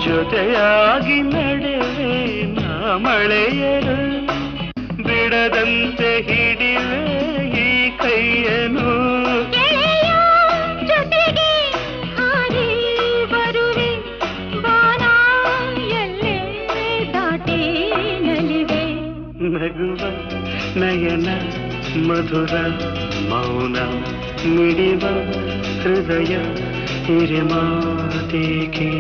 ಜೊತೆಯಾಗಿ ನಡೆವೆ ನಾ ಮಳೆಯರು ಬಿಡದಂತೆ ಹಿಡಿವೆ ಈ ಕೈಯನು ಜೊತೆಗೆ ಹಾರಿ ಬರುವೆ ಬಾನ ಎಲ್ಲೇ ದಾಟಿ ನಲಿವೆ ನಗುವ ನಯನ ಮಧುರ ಮೌನ ಮಿಡಿವ ಹೃದಯ ಹಿರಿಮಾತೇಕೆ